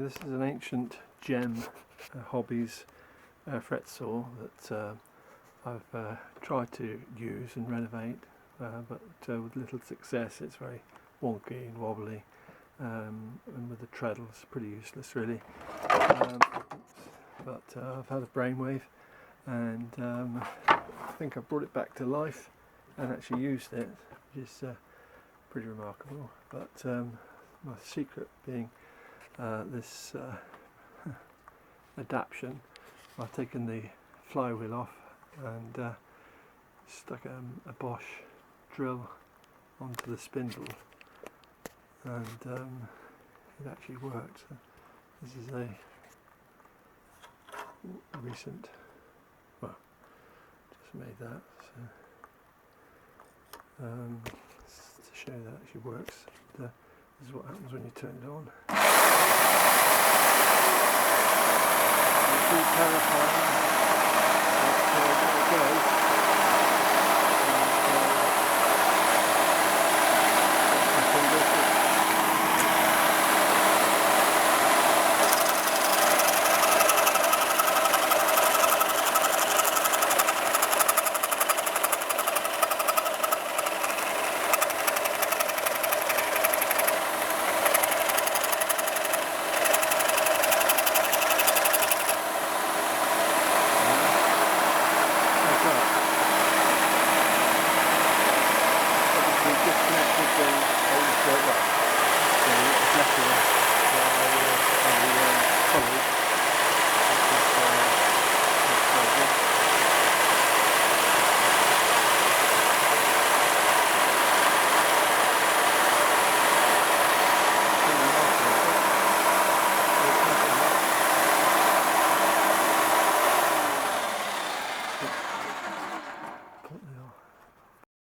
this is an ancient gem Hobbies fret saw that I've tried to use and renovate, but with little success. It's very wonky and wobbly, and with the treadle it's pretty useless really. But I've had a brainwave, and I think I brought it back to life and actually used it, which is pretty remarkable. But my secret being this adaptation. I've taken the flywheel off and stuck a Bosch drill onto the spindle, and it actually worked. This is a recent, well, just made that, so to show that it actually works. This is what happens when you turn it on.